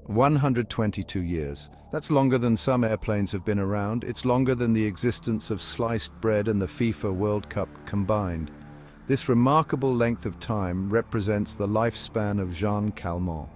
122 years. That's longer than some airplanes have been around. It's longer than the existence of sliced bread and the FIFA World Cup combined. This remarkable length of time represents the lifespan of Jeanne Calment,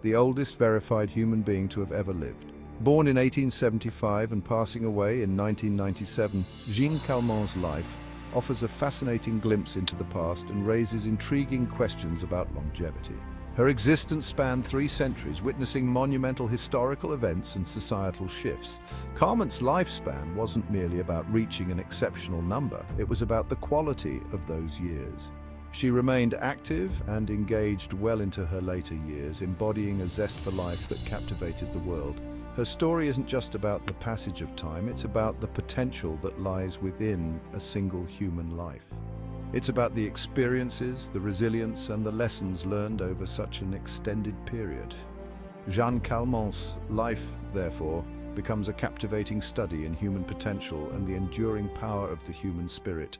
the oldest verified human being to have ever lived. Born in 1875 and passing away in 1997, Jeanne Calment's life offers a fascinating glimpse into the past and raises intriguing questions about longevity. Her existence spanned 3 centuries, witnessing monumental historical events and societal shifts. Calment's lifespan wasn't merely about reaching an exceptional number, it was about the quality of those years. She remained active and engaged well into her later years, embodying a zest for life that captivated the world. Her story isn't just about the passage of time, it's about the potential that lies within a single human life. It's about the experiences, the resilience, and the lessons learned over such an extended period. Jeanne Calment's life, therefore, becomes a captivating study in human potential and the enduring power of the human spirit.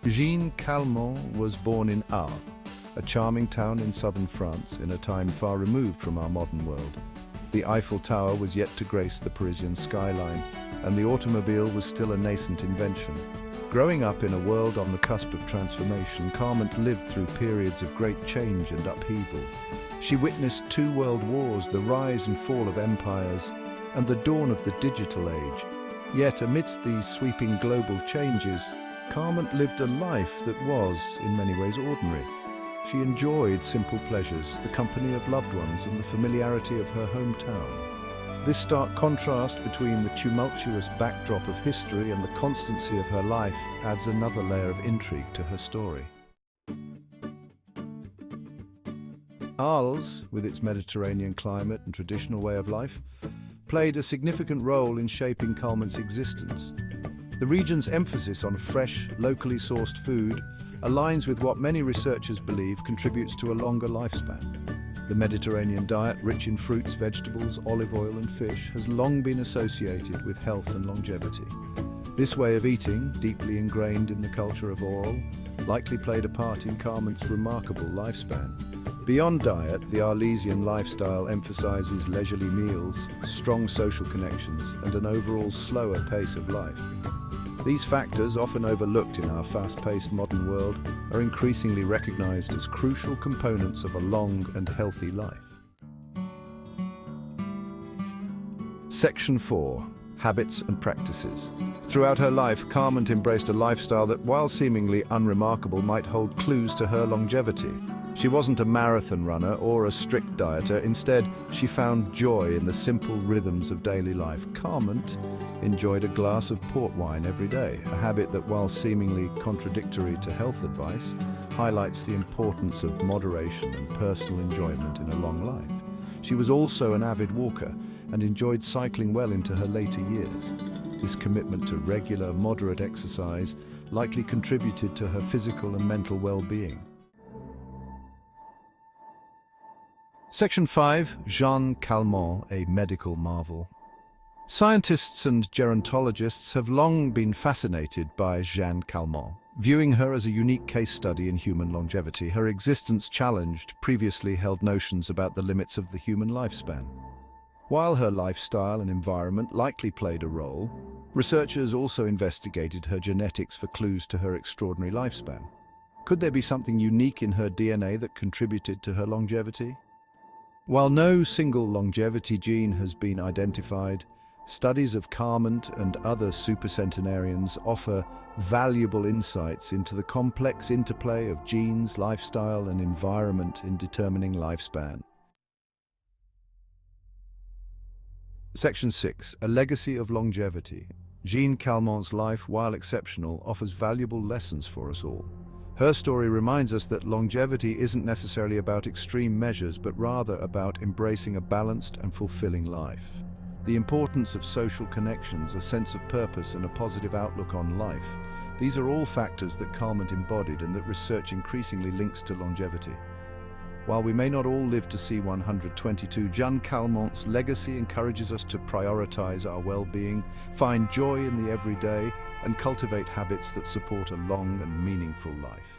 Jeanne Calment was born in Arles, a charming town in southern France, in a time far removed from our modern world. The Eiffel Tower was yet to grace the Parisian skyline, and the automobile was still a nascent invention. Growing up in a world on the cusp of transformation, Calment lived through periods of great change and upheaval. She witnessed 2 world wars, the rise and fall of empires, and the dawn of the digital age. Yet amidst these sweeping global changes, Calment lived a life that was, in many ways, ordinary. She enjoyed simple pleasures, the company of loved ones, and the familiarity of her hometown. This stark contrast between the tumultuous backdrop of history and the constancy of her life adds another layer of intrigue to her story. Arles, with its Mediterranean climate and traditional way of life, played a significant role in shaping Calment's existence. The region's emphasis on fresh, locally sourced food aligns with what many researchers believe contributes to a longer lifespan. The Mediterranean diet, rich in fruits, vegetables, olive oil and fish, has long been associated with health and longevity. This way of eating, deeply ingrained in the culture of Arles, likely played a part in Calment's remarkable lifespan. Beyond diet, the Arlesian lifestyle emphasizes leisurely meals, strong social connections, and an overall slower pace of life. These factors, often overlooked in our fast-paced modern world, are increasingly recognized as crucial components of a long and healthy life. Section 4. Habits and Practices. Throughout her life, Calment embraced a lifestyle that, while seemingly unremarkable, might hold clues to her longevity. She wasn't a marathon runner or a strict dieter. Instead, she found joy in the simple rhythms of daily life. Calment enjoyed a glass of port wine every day, a habit that, while seemingly contradictory to health advice, highlights the importance of moderation and personal enjoyment in a long life. She was also an avid walker and enjoyed cycling well into her later years. This commitment to regular, moderate exercise likely contributed to her physical and mental well-being. Section 5. Jeanne Calment, a medical marvel. Scientists and gerontologists have long been fascinated by Jeanne Calment, viewing her as a unique case study in human longevity. Her existence challenged previously held notions about the limits of the human lifespan. While her lifestyle and environment likely played a role, researchers also investigated her genetics for clues to her extraordinary lifespan. Could there be something unique in her DNA that contributed to her longevity? While no single longevity gene has been identified, studies of Calment and other supercentenarians offer valuable insights into the complex interplay of genes, lifestyle, and environment in determining lifespan. Section 6. A legacy of longevity. Jeanne Calment's life, while exceptional, offers valuable lessons for us all. Her story reminds us that longevity isn't necessarily about extreme measures, but rather about embracing a balanced and fulfilling life. The importance of social connections, a sense of purpose, and a positive outlook on life. These are all factors that Calment embodied and that research increasingly links to longevity. While we may not all live to see 122, Jeanne Calment's legacy encourages us to prioritize our well-being, find joy in the everyday, and cultivate habits that support a long and meaningful life.